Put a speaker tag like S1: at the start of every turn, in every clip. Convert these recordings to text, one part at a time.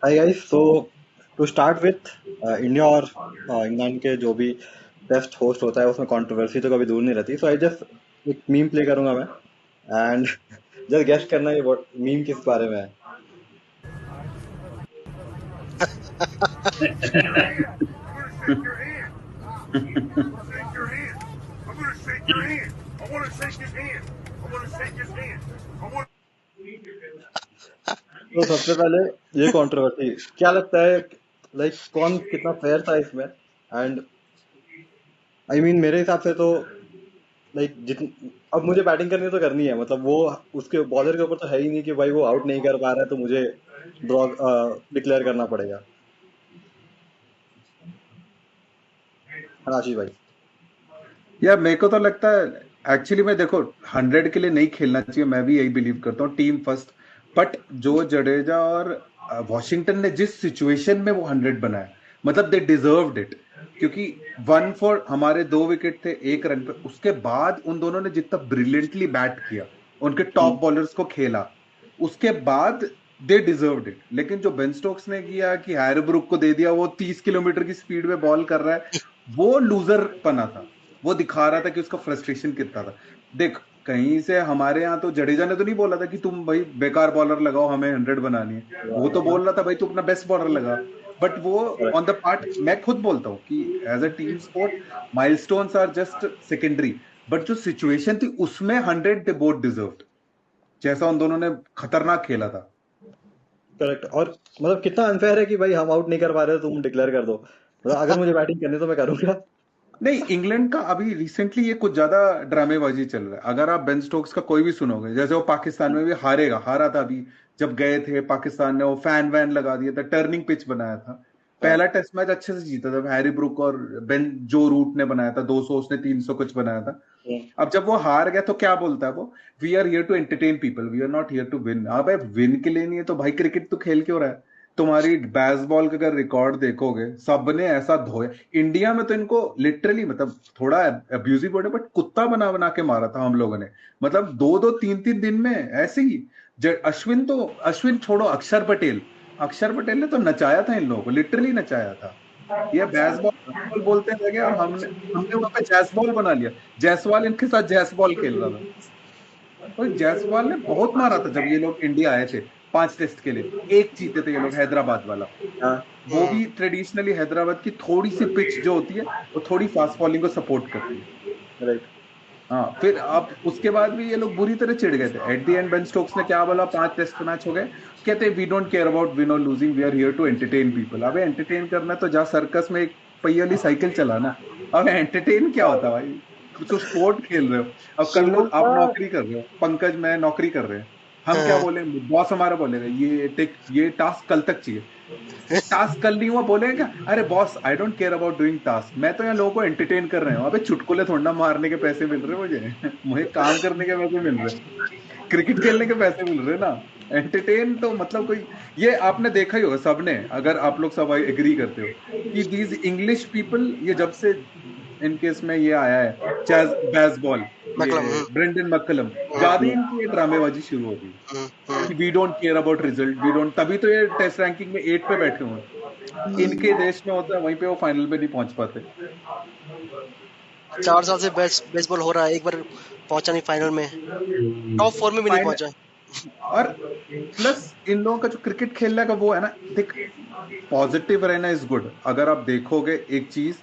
S1: Hi guys, so to start with India और England के जो भी टेस्ट होस्ट होता है उसमें कंट्रोवर्सी तो कभी दूर नहीं रहती। सो आई जस्ट एक मीम प्ले करूंगा मैं, एंड जस्ट गेस करना ये मीम किस बारे में है। तो सबसे पहले ये कंट्रोवर्सी क्या लगता है, लाइक कौन कितना फेयर था इसमें? एंड आई मीन मेरे हिसाब से तो लाइक जितनी अब मुझे बैटिंग करनी तो करनी है, मतलब वो उसके बॉलर के ऊपर तो है ही नहीं कि भाई वो आउट नहीं कर पा रहा है तो मुझे ड्रॉ डिक्लेयर करना पड़ेगा। हाँ आशीष भाई।
S2: यार मेरे को तो लगता है एक्चुअली में देखो 100 के लिए नहीं खेलना चाहिए, मैं भी यही बिलीव करता हूँ, टीम फर्स्ट। बट जो जडेजा और वॉशिंगटन ने जिस सिचुएशन में वो 100 बनाया, मतलब दे डिजर्व्ड इट। क्योंकि 1 फॉर हमारे 2 विकेट थे 1 रन पे, उसके बाद उन दोनों ने जितना ब्रिलियंटली बैट किया, उनके टॉप बॉलर्स को खेला, उसके बाद दे डिजर्व्ड इट। लेकिन जो बेन स्टोक्स ने किया कि हैरब्रुक को दे दिया, वो 30 किलोमीटर की स्पीड में बॉल कर रहा है, वो लूजर पना था। वो दिखा रहा था कि उसका फ्रस्ट्रेशन कितना था। देख, कहीं से हमारे यहाँ तो जडेजा ने तो नहीं बोला था कि तुम भाई बेकार बॉलर लगाओ, हमें 100 बनानी है। वो तो बोल रहा था भाई तू अपना बेस्ट बॉलर लगा। बट वो ऑन द पार्ट, मैं खुद बोलता हूँ कि as a team sport milestones are just secondary. But जो सिचुएशन थी उसमें 100 दे बोथ डिजर्व्ड, जैसा उन दोनों ने खतरनाक खेला था।
S1: करेक्ट। और मतलब कितना अनफेयर है कि भाई हम आउट नहीं कर पा रहे तो तुम डिक्लेयर कर दो। मतलब अगर मुझे बैटिंग करनी है तो मैं करूंगा।
S2: नहीं, इंग्लैंड का अभी रिसेंटली ये कुछ ज्यादा ड्रामेबाजी चल रहा है। अगर आप बेन स्टोक्स का कोई भी सुनोगे, जैसे वो पाकिस्तान में भी हारा था अभी, जब गए थे पाकिस्तान ने वो फैन वैन लगा दिया था, टर्निंग पिच बनाया था।
S1: हाँ।
S2: पहला टेस्ट मैच अच्छे से जीता था, हैरी ब्रुक और बेन जो रूट ने बनाया था 200, उसने 300 कुछ बनाया था। अब जब वो हार गया तो क्या बोलता है वो, we are here to entertain people, we are not here to win. अब विन के लिए नहीं है तो भाई क्रिकेट तो खेल क्यों रहा है? तुम्हारी बेसबॉल का अगर रिकॉर्ड देखोगे, सबने ऐसा धोया इंडिया में, तो इनको लिटरली, मतलब थोड़ा अब्यूजिव वर्ड है बट कुत्ता बना बना के मारा था हम लोगों ने। मतलब 2-2 3-3 दिन में ऐसे ही। अश्विन छोड़ो, अक्षर पटेल ने तो नचाया था इन लोगों को, लिटरली नचाया था। ये बेसबॉल बोलते रह गए और हमने हमने वहां पे जैसबॉल बना लिया। जायसवाल इनके साथ जैसबॉल खेल रहा था। तो जायसवाल ने बहुत मारा था जब ये लोग इंडिया आए थे 5 टेस्ट के लिए। एक जीते थे ये लोग, हैदराबाद वाला।
S1: हाँ।
S2: वो भी ट्रेडिशनली हैदराबाद की थोड़ी सी पिच जो होती है, वो थोड़ी फास्ट बॉलिंग को सपोर्ट करती है।
S1: राइट।
S2: हाँ, फिर अब उसके बाद भी ये लोग बुरी तरह चिढ़ गए थे। At the end Ben Stokes ने क्या बोला, 5 टेस्ट मैच हो गए, कहते we don't care about win और losing, we are here to entertain people. अबे एंटरटेन करना है तो जा सर्कस में एक पहिए वाली साइकिल चलाना। अब एंटरटेन क्या होता है भाई? कुछ स्पोर्ट खेल रहे हो। अब कल
S1: इन
S2: को
S1: लोग
S2: आप
S1: का।
S2: नौकरी कर रहे हो, पंकज मैं नौकरी कर रहे हैं, हम क्या बोलेंगे? बॉस हमारा बोलेगा ये टास्क कल तक चाहिए। ये टास्क कल नहीं हुआ, बोलेगा क्या, अरे boss I don't care about doing task, मैं तो यहाँ लोगों को एंटरटेन कर रहे हूँ। अबे चुटकुले थोड़ा मारने के पैसे मिल रहे हैं मुझे मुझे काम करने के पैसे मिल रहे हैं, क्रिकेट खेलने के पैसे मिल रहे हैं ना। एंटरटेन तो मतलब कोई, ये आपने देखा ही होगा सबने, अगर आप लोग सब एग्री करते हो कि दीज इंग्लिश पीपल, ये जब से इन केस में ये आया है चैज बेसबॉल, ये
S3: मतलब
S2: ब्रेंडन मक्कलम, ज्यादा ही इनकी ये ड्रामेबाजी शुरू हो गई कि we don't care about result, we don't, तभी तो ये टेस्ट रैंकिंग में 8 पे बैठे हुए हैं। इनके देश में होता है वहीं पे वो फाइनल पे नहीं पहुंच पाते।
S3: 4 साल से बेसबॉल हो रहा है, एक बार पहुंचा नहीं फाइनल में, टॉप 4 में भी नहीं
S2: फाइनल,
S3: पहुंचा।
S2: और प्लस इन लोगों का जो क्रिकेट खेलने का वो है ना, देख, पॉजिटिव रहना इज गुड। अगर आप देखोगे एक चीज,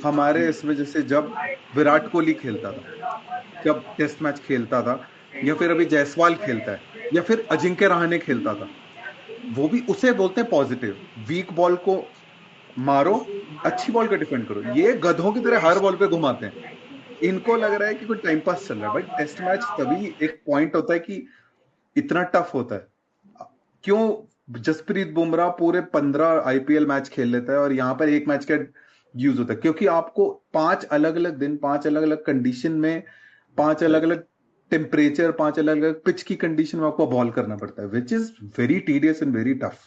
S2: हमारे इसमें जैसे जब विराट कोहली खेलता था, जब टेस्ट मैच खेलता था, या फिर अभी जायसवाल खेलता है, या फिर अजिंक्य रहाणे खेलता था, वो भी उसे बोलते हैं पॉजिटिव। वीक बॉल को मारो, अच्छी बॉल का डिफेंड करो। ये गधों की तरह हर बॉल पे घुमाते हैं। इनको लग रहा है कि कोई टाइम पास चल रहा है। भाई टेस्ट मैच तभी एक पॉइंट होता है कि इतना टफ होता है। क्यों जसप्रीत बुमराह पूरे 15 आईपीएल मैच खेल लेता है और यहाँ पर एक मैच का यूज होता है? क्योंकि आपको 5 अलग अलग दिन, 5 अलग अलग कंडीशन में, 5 अलग अलग टेम्परेचर, 5 अलग अलग पिच की कंडीशन में आपको बॉल करना पड़ता है, which is very tedious and very tough.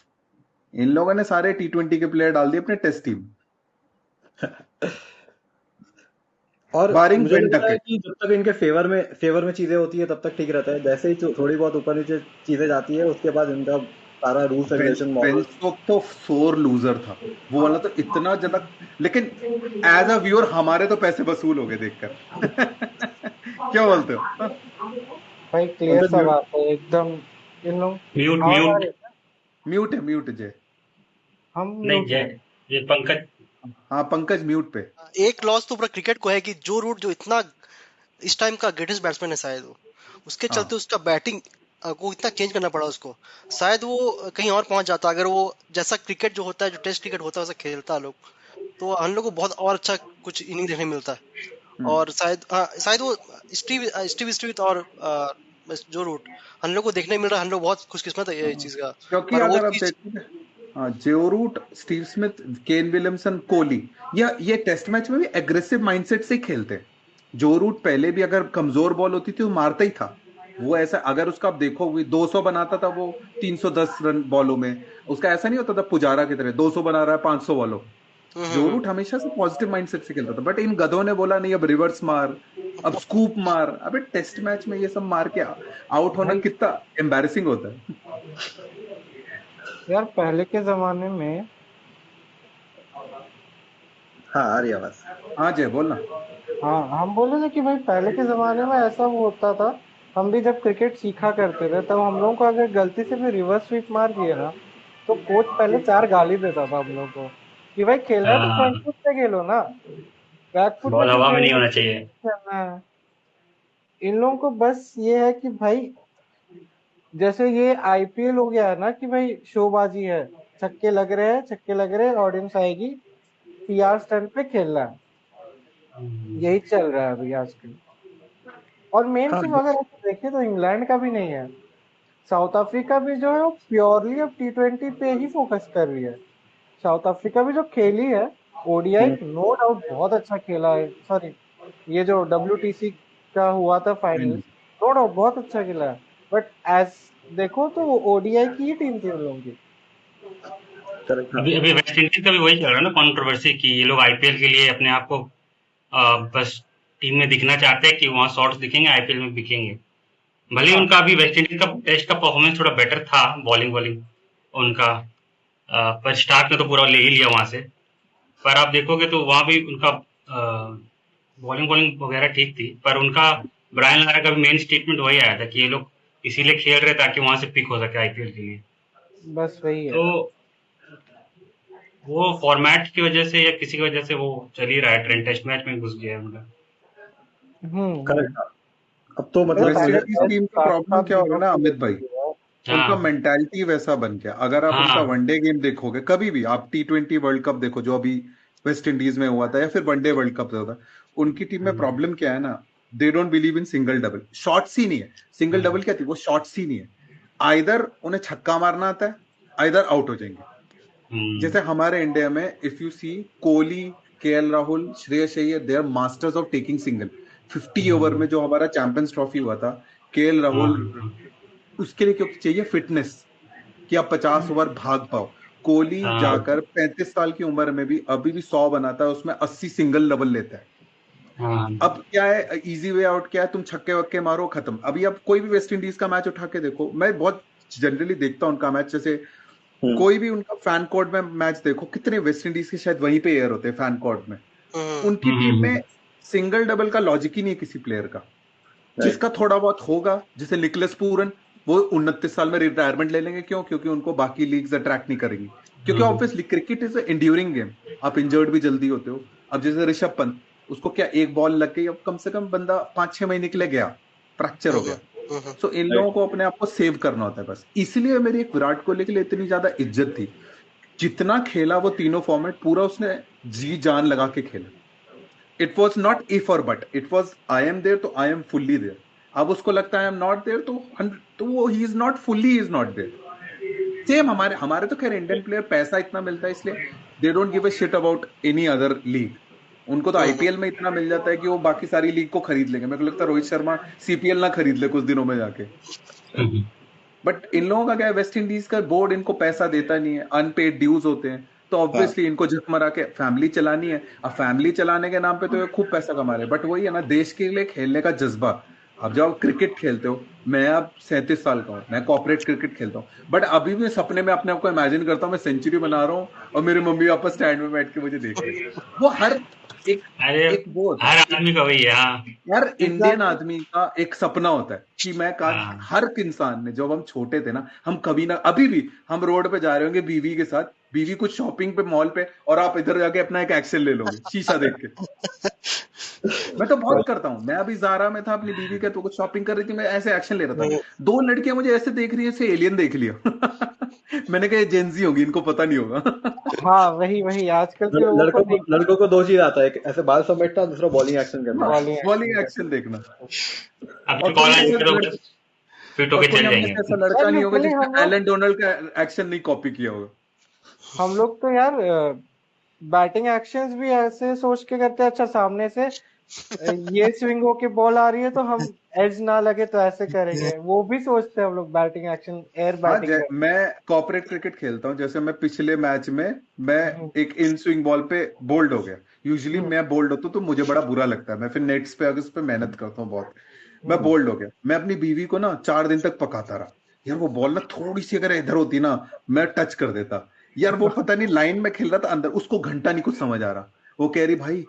S2: इन लोगों ने सारे T20 के प्लेयर डाल दिए अपने टेस्ट टीम,
S1: और
S2: बारिंग
S1: मुझे
S2: बेन
S1: लगता है
S2: डकेट।
S1: कि जब तक इनके फेवर में चीजें होती है तब तक ठीक रहता है। जैसे ही थोड़ी बहुत ऊपर नीचे चीजें जाती है उसके बाद इनका सारा rules regulation
S2: Ben
S1: model.
S2: Stokes तो सोर लूजर था वो वाला, तो इतना ज्यादा, लेकिन एज अ व्यूअर हमारे तो पैसे वसूल हो गए देखकर। क्या बोलते हो?
S4: भाई क्लियर
S1: पंकज
S4: सा
S1: म्यूट।
S4: बात है एकदम। इन लोग
S5: म्यूट
S4: आवाज आ
S5: म्यूट।
S4: रही है?
S2: म्यूट है जय।
S4: हम
S5: नहीं
S4: म्यूट है।
S5: जय, ये पंकज।
S2: हाँ पंकज म्यूट पे।
S3: एक लॉस तो पूरा क्रिकेट को है कि जो रूट जो इतना इस टाइम का ग्रेटेस्ट बैट्समैन है शायद वो, उसके चलते
S2: हाँ
S3: उसका बैटिंग को इतना चेंज करना पड़ा उसको। शायद वो कहीं और पहुंच जाता अगर वो जैसा क्रिकेट जो होता है, जो टेस्ट क्रिकेट होता है वैसा खेलता है लोग, तो हम लोग को बहुत और अच्छा कुछ इनिंग देखने मिलता है। और शायद शायद वो स्टीव स्मिथ और जो रूट हम लोग को देखने मिल रहा है, हम लोग बहुत खुशकिस्मत है ये चीज का।
S2: क्योंकि
S3: पर वो
S2: अगर आप
S3: चीज
S2: देखोगे, हाँ Joe Root, Steve Smith, Kane Williamson, Kohli, ये टेस्ट मैच में भी एग्रेसिव माइंडसेट से ही खेलते हैं। जो रूट पहले भी अगर कमजोर बॉल होती थी वो मारता ही था। वो ऐसा, अगर उसका आप देखोगे 200 बनाता था वो 310 रन बॉलों में, उसका ऐसा नहीं होता था पुजारा की तरह 200 बना रहा है 500 बॉलों। जो रूट हमेशा से पॉजिटिव माइंडसेट से खेलता था, बट इन गधों ने बोला नहीं अब रिवर्स मार, अब स्कूप मार। अबे टेस्ट मैच में ये सब मार के आउट होना
S4: भाई
S2: कितना एम्बैरेसिंग होता है।
S4: यार पहले के जमाने में,
S1: हाँ आ रही है आवाज।
S2: हाँ जय बोलना।
S4: हाँ हम बोले थे कि भाई पहले के जमाने में ऐसा वो होता था। हम भी जब क्रिकेट सीखा करते थे तब हम लोगों को अगर गलती से भी रिवर्स स्वीप मार दिए ना, तो कोच पहले 4 गाली देता था हम लोग को कि भाई खेलना है तो फ्रंट फुट पे खेलो ना, बैक फुट पे
S5: बॉल
S4: क्यों
S5: हवा में
S4: खेल
S5: नहीं
S4: रहे
S5: होना
S4: हो?
S5: चाहिए।
S4: खेलना है। इन लोगों को बस ये है कि भाई जैसे ये आईपीएल हो गया है ना कि भाई शोबाजी है, छक्के लग रहे हैं, छक्के लग रहे हैं, ऑडियंस आएगी, पीआर स्टंट पे खेलना है, यही चल रहा है अभी आजकल। और मेन
S1: हाँ
S4: चीज अगर आप देखें तो इंग्लैंड का भी नहीं है, साउथ अफ्रीका भी जो है वो प्योरली अब टी20 पे ही फोकस कर रही है। साउथ अफ्रीका भी जो खेली है ओडीआई, नो डाउट बहुत अच्छा खेला है। सॉरी, ये जो WTC का हुआ था फाइनल, नो डाउट बहुत अच्छा खेला है, बट एज देखो तो ओडीआई की ही टीम थी उन लोगों की।
S1: करेक्ट। हाँ
S5: अभी अभी वेस्ट इंडीज का भी वही चल रहा है ना, कंट्रोवर्सी की ये लोग आईपीएल के लिए अपने आप को बस टीम में दिखना चाहते हैं कि वहाँ शॉट्स दिखेंगे, आईपीएल में दिखेंगे। भले ही
S4: हाँ
S5: उनका अभी वेस्ट इंडीज का टेस्ट का परफॉर्मेंस थोड़ा बेटर था, बॉलिंग वॉलिंग उनका, पर स्टार्क ने तो पूरा ले ही लिया वहां से। पर आप देखोगे तो वहां भी उनका बॉलिंग बॉलिंग वगैरह ठीक थी, पर उनका ब्रायन लारा का भी मेन स्टेटमेंट वही आया था कि ये लोग इसीलिए खेल रहे ताकि वहां से पिक हो सके आईपीएल के लिए।
S4: बस वही है।
S5: तो वो फॉर्मेट की वजह से या किसी की वजह से वो चल ही रहा है, ट्रेंड टेस्ट मैच में घुस गया है उनका।
S1: करेक्ट। हाँ अब तो
S4: भाई
S1: मतलब
S2: वेस्ट
S1: पहले
S2: इंडीज
S4: टेस्ट
S2: टीम का
S4: सात
S2: प्रॉब्लम
S4: सात
S2: क्या हो रहा
S4: दिनों
S2: है ना
S4: की
S2: अमित भाई,
S4: होती है।
S2: उनका
S5: हाँ
S2: मेंटालिटी वैसा बन गया। अगर आप उनका
S5: हाँ।
S2: वनडे गेम देखोगे, कभी भी आप T20 वर्ल्ड कप देखो जो अभी वेस्ट इंडीज में हुआ था, या फिर वनडे वर्ल्ड कप हुआ था, उनकी टीम में प्रॉब्लम क्या है ना, they don't believe in single double. Shots ही नहीं है, सिंगल डबल क्या थी वो, शॉट्स ही नहीं है। आइदर उन्हें छक्का मारना आता है, आइदर आउट हो जाएंगे। जैसे हमारे इंडिया में if you see, Kohli, KL Rahul, Shreyas Iyer, they are masters of taking single. 50 over में जो हमारा चैंपियंस ट्रॉफी हुआ था, केएल राहुल, उसके लिए क्योंकि चाहिए फिटनेस कि आप 50 ओवर भाग पाओ। कोहली
S5: हाँ
S2: जाकर 35 साल की उम्र में भी अभी भी 100 बनाता है, उसमें 80 सिंगल डबल लेता है।
S5: हाँ।
S2: अब क्या है, इजी वे आउट क्या है, तुम छक्के वक्के मारो खत्म। अभी आप कोई भी वेस्ट इंडीज का मैच उठा के देखो, मैं बहुत जनरली देखता हूं उनका मैच, जैसे कोई भी उनका फैन कोर्ट में मैच देखो, कितने वेस्ट इंडीज के शायद वहीं पे एयर होते हैं फैन कोर्ट में। उनकी टीम में सिंगल डबल का लॉजिक ही नहीं है किसी प्लेयर का। जिसका थोड़ा बहुत होगा, जैसे निकलस पूरन, वो 29 साल में रिटायरमेंट ले लेंगे। क्यों? क्योंकि उनको बाकी लीग्स अट्रैक्ट नहीं करेंगी। क्योंकि obviously cricket is enduring game, आप इंजर्ड भी जल्दी होते हो। अब जैसे ऋषभ पंत, उसको क्या एक बॉल लग गई, अब कम से कम बंदा 5-6 महीने के लिए गया, फ्रैक्चर हो गया। सो इन लोगों को अपने आप को सेव करना होता है बस। इसलिए मेरी एक विराट कोहली के लिए इतनी ज्यादा इज्जत थी। जितना खेला वो तीनों फॉर्मेट पूरा उसने जी जान लगा के खेला। इट वॉज नॉट इफ और but, it was I am there तो आई एम फुल्ली देयर। अब उसको लगता है आई एम नॉट देयर तो वो he is not fully is not there. Same हमारे हमारे तो खैर इंडियन प्लेयर पैसा इतना मिलता है इसलिए they don't give a shit about any other league. उनको तो आईपीएल में इतना मिल जाता है कि वो बाकी सारी लीग को खरीद लेंगे। मेरे को लगता है रोहित शर्मा सीपीएल ना खरीद ले कुछ दिनों में जाके। बट इन लोगों का क्या है, वेस्ट इंडीज का बोर्ड इनको पैसा देता नहीं है, अनपेड ड्यूज होते हैं, तो ऑब्वियसली इनको झक मरा के फैमिली चलानी है। अब फैमिली चलाने के नाम पे तो ये खूब पैसा कमा रहे हैं, बट वही है ना, देश के लिए खेलने का जज्बा अब जब आप क्रिकेट खेलते हो, मैं अब 37 साल का हूँ, मैं कॉर्पोरेट क्रिकेट खेलता हूँ, बट अभी भी सपने में अपने आप को इमेजिन करता हूँ मैं सेंचुरी बना रहा हूँ और मेरे मम्मी पापा स्टैंड में बैठ के मुझे देख रहे हैं। वो हर एक
S5: अरे
S2: एक वो होता है
S5: हर आदमी का वही है। हाँ
S2: यार, इंडियन
S4: एग्जैक्टली।
S2: आदमी का एक सपना होता है कि मैं काश,
S5: हाँ
S2: हर एक इंसान ने, जब हम छोटे थे ना, हम कभी ना, अभी भी हम रोड पे जा रहे होंगे बीवी के साथ, बीवी कुछ शॉपिंग पे मॉल पे, और आप इधर जाके अपना एक एक्शन ले लोगे शीशा देख के। मैं तो बहुत करता हूँ, मैं अभी ज़ारा में था, अपनी बीवी के तो कुछ शॉपिंग कर रही थी, मैं ऐसे एक्शन ले रहा था, 2 लड़कियां मुझे ऐसे देख रही है, ऐसे एलियन देख लिया। मैंने कहा जेंजी होगी, इनको पता नहीं होगा।
S4: हाँ वही आजकल के लोगों को देख
S1: लड़कों को 2 चीज आता है, एक ऐसे बाल समेटना, दूसरा बॉलिंग एक्शन करना।
S4: बॉलिंग
S2: बॉलिंग
S4: एक्शन
S2: एक्शन देखना।
S5: अब
S2: और
S5: जो
S2: कोई
S5: कॉल
S2: ऐसा
S5: आएंगे तो
S2: लड़-
S5: फिट
S2: और
S5: होके
S2: कोई
S5: चल
S2: हम में से
S5: जाएंगे।
S2: ऐसा लड़का
S4: यार
S2: नहीं होगा
S4: लिटरली
S2: जिसने एलन डोनाल्ड का एक्शन नहीं कॉपी किया होगा।
S4: हम लोग तो यार बैटिंग एक्शंस भी ऐसे सोच के करते हैं, अच्छा सामने से ये स्विंग होके बॉल आ रही है तो हम एज ना लगे तो ऐसे करेंगे, वो भी सोचते हैं हम लोग बैटिंग एक्शन एयर
S2: हाँ,
S4: बैटिंग कर।
S2: मैं कॉर्पोरेट क्रिकेट खेलता हूँ, जैसे मैं पिछले मैच में मैं
S4: हम्म,
S2: एक इन स्विंग बॉल पे बोल्ड हो गया। यूजुअली
S4: हम्म,
S2: मैं बोल्ड होता हूँ तो मुझे बड़ा बुरा लगता है, मैं फिर नेट्स पे आगे उस पे मेहनत करता हूँ बहुत। मैं
S4: हम्म,
S2: बोल्ड हो गया, मैं अपनी बीवी को ना 4 दिन तक पकाता रहा, यार वो बॉल ना थोड़ी सी अगर इधर होती ना, मैं टच कर देता। यार वो पता नहीं लाइन में खेल रहा था अंदर, उसको घंटा नहीं कुछ समझ आ रहा। वो कह रही भाई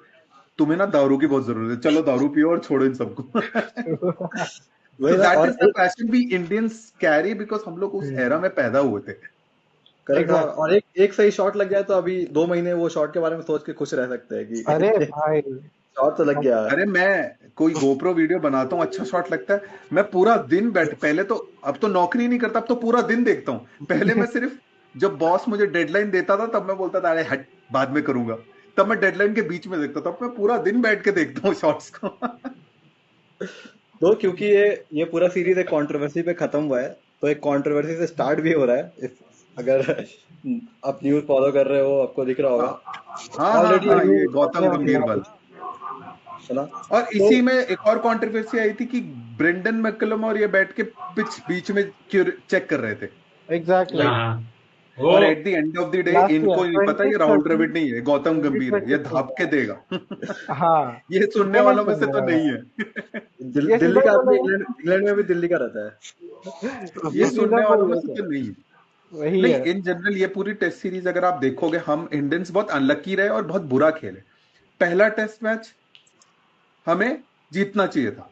S2: तुम्हें ना दारू की बहुत जरूरत है, चलो दारू पियो और छोड़ो इन सबको।
S1: वही
S2: तो
S1: ना।
S2: दैट
S1: और
S2: is the passion we Indians carry, because हम लोग उस एरा में पैदा हुए थे।
S1: करेक्ट। हाँ,
S4: एग्जैक्टली।
S1: और एक सही शॉट लग जाए तो अभी 2 महीने वो शॉट के बारे में सोच के खुश रह सकते हैं
S4: अरे
S1: कि
S4: भाई
S1: शॉट तो लग गया।
S2: अरे मैं कोई गोप्रो वीडियो बनाता हूँ, अच्छा शॉट लगता है, मैं पूरा दिन बैठ, पहले तो, अब तो नौकरी नहीं करता, अब तो पूरा दिन देखता हूँ। पहले मैं सिर्फ जब बॉस मुझे डेडलाइन देता था तब मैं बोलता था अरे हट बाद में करूंगा, तब मैं डेडलाइन के बीच में देखता था, अब मैं पूरा दिन बैठ के देखता हूँ शॉट्स को।
S1: तो क्योंकि ये पूरा सीरीज एक कंट्रोवर्सी पे खत्म हुआ है, तो एक कंट्रोवर्सी से स्टार्ट भी हो रहा है। अगर आप न्यूज फॉलो कर रहे हो, आपको दिख रहा होगा
S2: हाँ हाँ
S1: ऑलरेडी
S2: हाँ, ये
S4: होने
S2: गौतम
S4: वाला
S2: गंभीर
S4: है।
S2: वाला।
S1: है ना।
S2: और
S1: तो
S2: इसी में एक और कंट्रोवर्सी आई थी कि ब्रेंडन मैकलम और ये बैठ के पिच बीच में चेक कर रहे थे,
S4: एग्जैक्टली।
S5: हाँ हाँ वो
S2: और eight the end of the day
S4: last year
S2: इनको नहीं पता ये राहुल
S4: 2013
S2: द्रविड़ नहीं है, गौतम गंभीर है, ये
S4: 2023
S2: धाप के देगा।
S4: हाँ
S2: ये सुनने
S4: ये नहीं
S2: वालों में से
S4: सुनने
S2: तो
S4: वाला
S2: नहीं
S4: है।
S2: है।
S4: ये
S1: दिल्ली
S4: सीधा
S1: का आदमी
S4: बोलेगा,
S1: इंग्लैंड में भी दिल्ली का रहता है।
S2: ये
S4: ये सीधा
S2: सुनने वालों में से
S4: बोलेगा,
S2: तो नहीं है।
S4: वही
S2: नहीं,
S4: है।
S2: इन जनरल ये पूरी टेस्ट सीरीज अगर आप देखोगे, हम इंडियंस बहुत अनलकी रहे और बहुत बुरा खेले। पहला टेस्ट मैच हमें जीतना चाहिए था,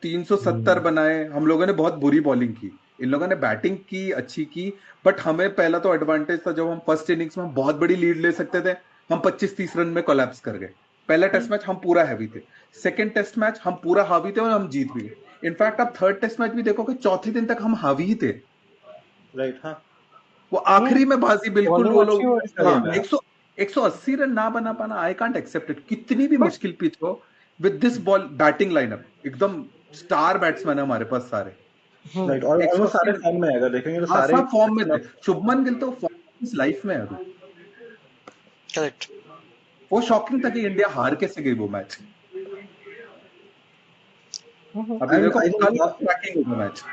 S2: 370 बनाए, हम लोगों ने बहुत बुरी बॉलिंग की, इन लोगों ने बैटिंग की अच्छी की, बट हमें पहला तो एडवांटेज था, जब हम फर्स्ट इनिंग्स में बहुत बड़ी लीड ले सकते थे, हम 25-30 रन में कोलैप्स कर गए। पहला टेस्ट मैच हम पूरा हैवी थे, सेकंड टेस्ट मैच हम पूरा हावी थे और हम जीत भी गए। इनफैक्ट आप थर्ड टेस्ट मैच भी देखोगे, चौथे दिन तक हम हावी ही थे।
S1: राइट। हाँ,
S2: वो आखिरी में बाजी बिल्कुल
S4: बॉलिंग
S2: वो
S4: अच्छी
S2: लोग,
S4: हो रही
S2: हाँ,
S4: है।
S2: 180 रन ना बना पाना, आई कांट एक्सेप्ट इट। कितनी भी
S4: बट
S2: मुश्किल पिच हो, with this ball batting lineup, एकदम स्टार बैट्समैन है हमारे पास सारे,
S1: राइट। और ऑलमोस्ट
S2: 180
S1: सारे
S2: रन।
S1: फॉर्म में है, अगर देखेंगे तो
S2: हाँ,
S1: सारे
S2: सब फॉर्म में थे। शुभमन गिल तो फॉर्म इस लाइफ में है अभी।
S3: करेक्ट।
S2: वो शॉकिंग था कि इंडिया हार कैसे गई वो मैच। अभी
S1: एंड
S2: देखो
S1: आई
S2: कल
S1: थिंक
S2: ट्रैकिंग होगा मैच।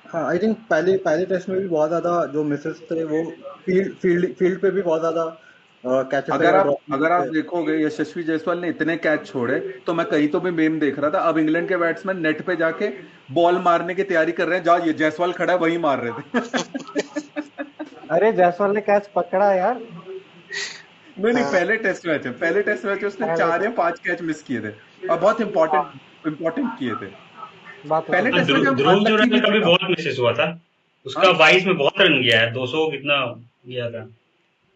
S1: हाँ, आई थिंक पहले टेस्ट में भी बहुत ज्यादा जो मिसेस थे वो फील्ड पे भी बहुत ज्यादा कैचेस वगैरह ड्रॉप
S2: अगर आप
S1: थे।
S2: देखोगे यशस्वी जायसवाल ने इतने कैच छोड़े, तो मैं कहीं तो भी मेम देख रहा था, अब इंग्लैंड के बैट्समैन नेट पे जाके बॉल मारने की तैयारी कर रहे हैं, जहां ये जायसवाल खड़ा है वहीं मार रहे थे।
S4: अरे जायसवाल ने कैच पकड़ा यार।
S2: नहीं, पहले टेस्ट मैच है, पहले टेस्ट मैच उसने
S4: पहले
S2: 4 या 5 कैच मिस किए थे और बहुत इंपॉर्टेंट किए थे।
S4: बात
S2: पहले
S4: तो
S2: टेस्ट मैच हम
S5: ध्रुव
S2: अनलक्की
S5: जुरैल
S2: भी
S5: का
S2: थे
S5: भी
S2: ना।
S5: बहुत मिसेस हुआ था, उसका
S2: हाँ,
S5: 22 में बहुत रन गया है, 200 कितना गया था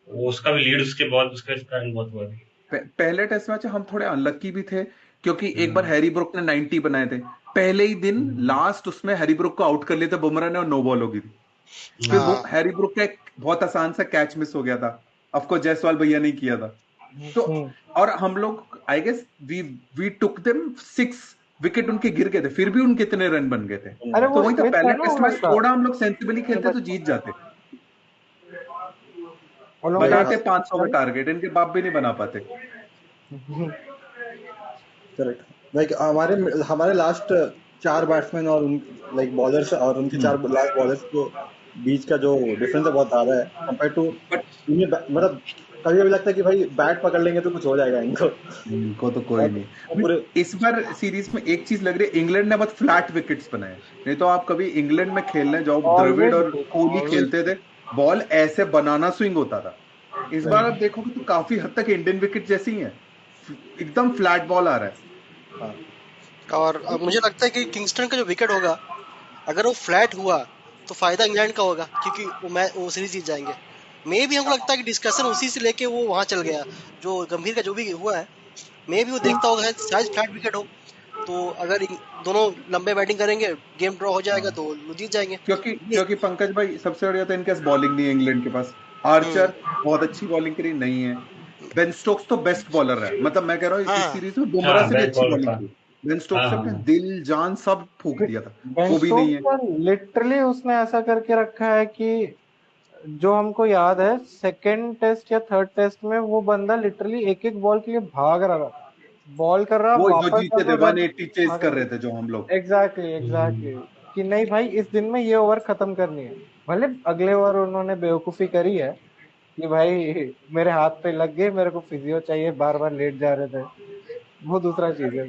S5: वो, उसका भी लीड उसके बहुत, उसके कारण बहुत हुआ था।
S2: पहले टेस्ट मैच हम थोड़े अनलक्की भी थे, क्योंकि एक बार हैरी ब्रुक ने 90 बनाए थे, पहले ही दिन लास्ट उसमें हैरी ब्रुक को आउट कर लिया था बुमराह ने और नो बॉल हो गई थी। फिर वो
S3: हाँ
S2: हैरी ब्रुक का एक बहुत आसान सा कैच मिस हो गया था, ऑफकोर्स जायसवाल भैया नहीं किया था। तो और हम लोग I guess we took them 6 wicket उनके गिर गए थे, फिर भी उनके इतने रन बन गए थे।
S4: अरे
S2: तो
S4: वो
S2: वही था,
S4: स्मिथ
S2: पहले
S4: है ना
S2: टेस्ट
S4: उन
S2: मैच
S4: लोग का,
S2: थोड़ा हम लोग सेंसिबली खेलते तो जीत जाते।
S4: उन लोग का
S2: बनाते 500 का टारगेट, इनके बाप भी नहीं बना पाते।
S1: करेक्ट। लाइक हमारे लास्ट 4 बैट्समैन और लाइक बॉलर्स और उनके 4 लास्ट बॉलर्स के बीच का जो डिफरेंस है बहुत ज्यादा है कंपेयर टू
S2: बट
S1: मतलब कभी कभी लगता है कि भाई बैट पकड़ लेंगे तो कुछ हो जाएगा इनको।
S2: इनको तो कोई
S1: और
S2: नहीं।
S1: पूरे
S2: इस बार सीरीज में एक चीज लग रही है, इंग्लैंड ने बहुत फ्लैट विकेट्स बनाए। नहीं तो आप कभी इंग्लैंड में खेलने जाओ, द्रविड़
S4: ऑलवेज
S2: और कोहली
S4: ऑलवेज
S2: खेलते थे, बॉल ऐसे बनाना स्विंग होता था। इस बार आप देखोगे तो काफी हद तक इंडियन विकेट जैसी ही है, एकदम फ्लैट बॉल आ रहा है।
S1: हाँ
S3: और मुझे लगता है कि किंगस्टन का जो विकेट होगा, अगर वो फ्लैट हुआ तो फायदा इंग्लैंड का होगा, क्योंकि वो सीरीज जीत जाएंगे। मे भी हमको लगता है कि डिस्कशन उसी से लेके वो वहां चल गया, जो गंभीर का जो भी हुआ है। मे भी वो देखता होगा शायद फ्लैट विकेट हो, तो अगर दोनों लंबे बैटिंग करेंगे, गेम ड्रॉ हो जाएगा
S2: हाँ,
S3: तो वो जीत जाएंगे।
S2: क्योंकि
S3: ये
S2: क्योंकि पंकज भाई सबसे बढ़िया तो इनके पास बॉलिंग नहीं है, इंग्लैंड के पास।
S3: हम्म
S2: आर्चर बहुत अच्छी बॉलिंग करी नहीं है। बेन स्टोक्स तो बेस्ट बॉलर है, मतलब मैं कह रहा हूँ
S3: हाँ
S2: इस
S3: हाँ
S2: सीरीज में बुमराह
S5: हाँ,
S2: से भी
S5: बेस्ट
S2: अच्छी
S5: बॉलर
S2: बॉलिंग
S5: था।
S2: की। बेन
S5: हाँ
S2: स्टोक्स ने अपने
S5: हाँ
S2: दिल जान सब फूक दिया था,
S4: बेन
S2: वो भी नहीं
S4: स्टोक्स
S2: है।
S4: का लिटरली उसने ऐसा करके रखा है कि जो हमको याद है सेकंड टेस्ट या थर्ड टेस्ट में वो बंदा लिटरली एक एक बॉल के लिए भाग रहा था, बॉल कर रहा
S2: वो जो
S4: वापस
S2: जीते थे
S4: जाता रन
S2: 180 चेज
S4: भाग
S2: कर
S4: रहा।
S2: रहे थे जो हम लोग।
S4: एग्जैक्टली एग्जैक्टली कि नहीं भाई इस दिन में ये ओवर खत्म करनी है। भले अगले ओवर उन्होंने बेवकूफी करी है कि भाई मेरे हाथ पे लग गए, मेरे को फिजियो चाहिए, बार बार लेट जा रहे थे, वो दूसरा चीज है।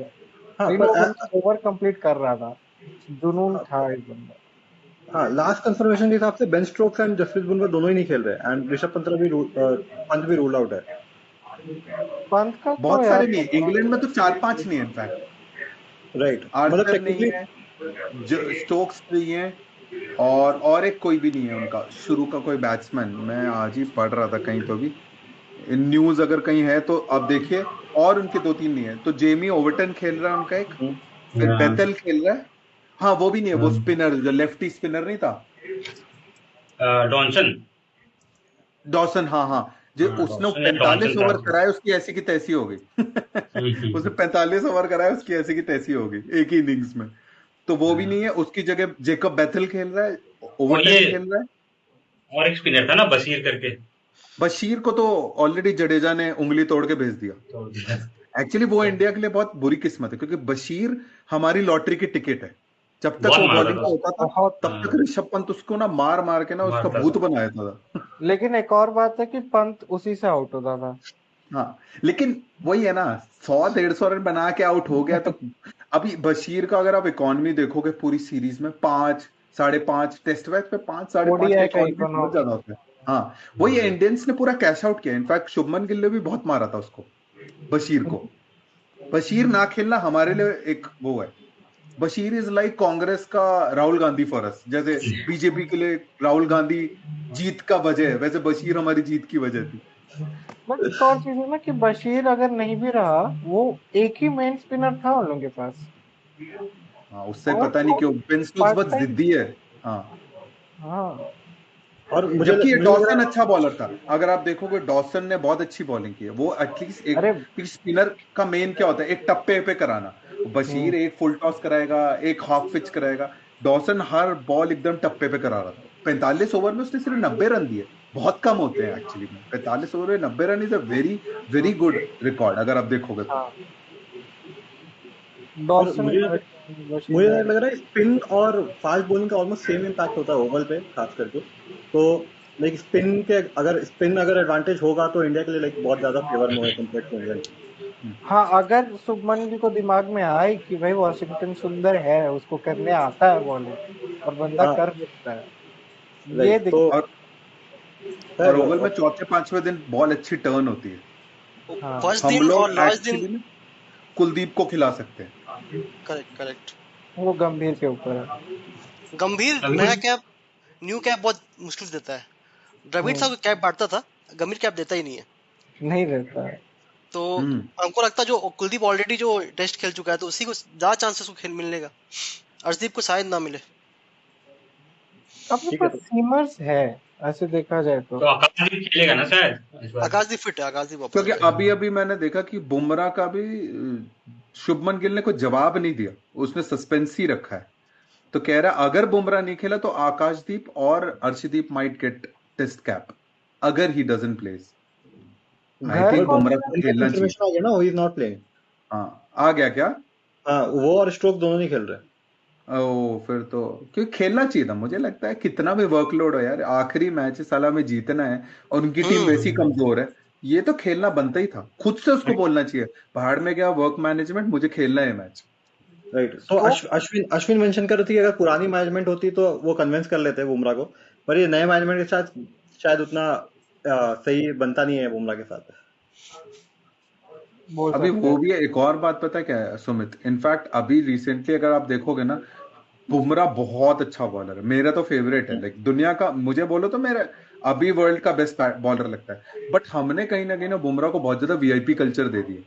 S1: हाँ
S4: लेकिन वो बंदा ओवर कंप्लीट कर रहा था, जुनून था इस बंदा।
S1: हाँ लास्ट कंफर्मेशन के हिसाब से Ben Stokes and Jasprit Bumrah दोनों ही नहीं खेल रहे, एंड ऋषभ पंत भी रूल आउट है।
S4: पंत का तो
S2: बहुत
S4: यार
S2: सारे नहीं है, इंग्लैंड में तो 4-5 नहीं है इनफैक्ट।
S1: राइट, मतलब
S2: आर्चर नहीं
S1: टेक्निकली
S2: है, स्टोक्स नहीं है, और एक कोई भी नहीं है उनका शुरू का कोई बैट्समैन। मैं आज ही पढ़ रहा था कहीं तो भी न्यूज, अगर कहीं है तो आप देखिए। और उनके 2-3 नहीं है, तो जेमी ओवर्टन खेल रहा है उनका एक, फिर
S5: हाँ
S2: बेथल खेल रहा है। हाँ वो भी नहीं है, वो
S5: हाँ,
S2: स्पिनर जो लेफ्टी स्पिनर नहीं था,
S5: डॉनसन।
S2: डॉसन। हाँ हाँ, जो
S5: हाँ,
S2: उसने
S5: डॉनसन या
S2: 45
S5: डॉनसन था
S2: ओवर
S5: उसमें।
S2: कराए, उसकी ऐसी की तैसी हो गई। उसने
S5: हम्म।
S2: 45 ओवर कराए, उसकी ऐसी की तैसी हो गई एक ही इनिंग्स में। तो वो भी
S5: हाँ।
S2: नहीं है, उसकी जगह जेकब बेथल खेल रहा है,
S5: और ये
S2: ओवर्टन खेल रहा है।
S5: और एक स्पिनर था ना, बशीर करके।
S2: बशीर को तो ऑलरेडी जडेजा ने उंगली तोड़ के भेज दिया।
S5: तो
S2: एक्चुअली वो इंडिया के लिए बहुत बुरी किस्मत है, क्योंकि बशीर हमारी लॉटरी की टिकट है। जब तक
S5: बहुत
S2: वो
S5: मारता
S2: बॉलिंग
S5: था
S2: पे
S5: उसको।
S2: होता था,
S4: बहुत।
S2: तब तक
S5: हाँ,
S2: ऋषभ पंत उसको ना मार मार के ना उसका
S5: मारता
S2: भूत
S5: था।
S2: बना देता था।
S4: लेकिन एक और बात है कि पंत उसी से आउट होता था।
S2: हाँ, लेकिन वही है ना, 100-150 रन बना के आउट हो गया तो। अभी बशीर का अगर आप इकॉनमी देखोगे पूरी सीरीज में, 5, 5.5 टेस्ट मैच पे 5, 5.5 का
S4: ओडीआई का
S2: इकॉनमी बहुत ज्यादा
S4: इकोनॉमी।
S2: होता है। हाँ, वही है, इंडियंस ने पूरा कैश आउट किया। इनफैक्ट शुभमन गिल ने भी बहुत मारा था उसको, बशीर को। बशीर ना खेलना हमारे लिए एक वो है। बशीर इज लाइक कांग्रेस का राहुल गांधी फॉर अस, जैसे बीजेपी के लिए राहुल गांधी जीत का वजह है, वैसे बशीर हमारी जीत की वजह थी।
S4: बट एक और चीज है ना कि बशीर अगर नहीं भी रहा, वो एक ही मेन स्पिनर था उन लोगों के पास।
S2: हाँ, उससे
S4: और
S2: पता नहीं
S4: तो
S2: क्यों बेन स्टोक्स
S4: पार्ट
S2: बहुत
S4: टाइम।
S2: जिद्दी है। हाँ,
S4: हाँ।
S1: और
S2: जबकि ये
S1: मुझे लग
S2: डॉसन
S1: रहा
S2: अच्छा बॉलर था। अगर आप देखोगे डॉसन ने बहुत अच्छी बॉलिंग की है, वो एटलीस्ट एक,
S4: अरे।
S2: क्योंकि स्पिनर का मेन क्या होता है, एक टप्पे पे कराना।
S4: हम्म।
S2: बशीर एक फुल टॉस कराएगा, एक हाफ पिच कराएगा। डॉसन हर बॉल एकदम टप्पे पे करा रहा था। 45 ओवर में उसने सिर्फ 90 रन दिए, बहुत कम होते हैं एक्चुअली में। 45 ओवर में 90 run is a very very good record अगर आप देखोगे तो।
S4: हाँ।
S1: और
S4: डॉसन।
S1: मुझे
S4: बशीर।
S1: लग रहा है स्पिन और फास्ट बॉलिंग का ऑलमोस्ट सेम इम्पैक्ट होता है ओवल पे खास करके। तो लाइक स्पिन अगर एडवांटेज होगा तो इंडिया के लिए लाइक बहुत ज्यादा फेवर में होगा कम्पेयर टू इंग्लैंड।
S4: हाँ, अगर शुभमन गिल को दिमाग में आए कि भाई वॉशिंगटन सुंदर है, उसको करने आता है बॉलिंग और बंदा
S1: हाँ
S4: कर देता है, ये
S1: राइट, तो
S4: दिक्कत।
S2: और
S1: खैर
S2: ओवल में चौथे पांचवें दिन बॉल अच्छी टर्न होती है।
S4: हाँ,
S3: फर्स्ट
S2: हम
S3: दिन
S2: लोग
S3: और लास्ट दिन।
S2: एक्चुअली में कुलदीप को खिला सकते हैं।
S3: Correct correct.
S4: वो गंभीर के ऊपर है।
S3: गंभीर नया
S5: अभी
S3: कैप, न्यू कैप बहुत मुश्किल से देता है। द्रविड़
S4: हम्म,
S3: साहब कैप बांटता था, गंभीर कैप देता ही नहीं है।
S4: नहीं रहता है।
S3: तो
S2: हम्म
S3: हमको लगता है जो कुलदीप ऑलरेडी जो टेस्ट खेल चुका है, तो उसी को ज्यादा चांसेस को खेल मिलने का। अर्शदीप को शायद ना मिले।
S4: अपने
S1: ठीक है।
S4: पास सीमर्स है, ऐसे देखा जाए तो।
S5: तो आकाशदीप खेलेगा ना शायद इस बार।
S3: आकाशदीप फिट है, आकाशदीप वापस आ
S2: क्योंकि
S3: जाएगा।
S2: अभी अभी मैंने देखा कि बुमराह का भी शुभमन गिल ने कोई जवाब नहीं दिया, उसने सस्पेंस ही रखा है। तो कह रहा अगर बुमराह नहीं खेला तो आकाशदीप और Arshdeep might get test cap अगर ही डजंट प्लेस। आई
S4: घर
S2: थिंक
S4: कौन
S2: बुमराह
S4: सा।
S2: को खेलना चाहिए।
S1: कंफर्मेशन आ गया ना, ही इज नॉट प्लेइंग।
S2: हाँ, आ गया क्या?
S1: हाँ, वो और स्ट्रोक दोनों नहीं खेल रहे।
S2: ओ फिर तो क्योंकि खेलना चाहिए था, मुझे लगता है कितना भी वर्कलोड हो यार, आखिरी मैच है साला में जीतना है और उनकी टीम वैसी
S3: हम्म
S2: कमजोर है, ये तो खेलना बनता ही था, खुद से उसको बोलना चाहिए पहाड़ में गया वर्क मैनेजमेंट, मुझे खेलना है मैच।
S1: राइट। तो
S4: तो
S1: अश्विन अश्विन मेंशन कर रही थी कि अगर पुरानी मैनेजमेंट होती तो वो कन्विंस कर लेते बुमराह को, पर ये नए मैनेजमेंट के साथ शायद उतना सही बनता नहीं है बुमराह के साथ।
S4: बोल
S2: अभी
S4: सकते
S2: वो
S4: हैं।
S2: भी है, एक और बात पता है क्या है सुमित, इनफैक्ट अभी रिसेंटली अगर आप देखोगे ना, बुमराह बहुत अच्छा बॉलर है, मेरा तो फेवरेट है, लाइक दुनिया का मुझे बोलो तो मेरा अभी वर्ल्ड का बेस्ट बॉलर लगता है, बट हमने कहीं ना बुमराह को बहुत ज्यादा वीआईपी कल्चर दे दिए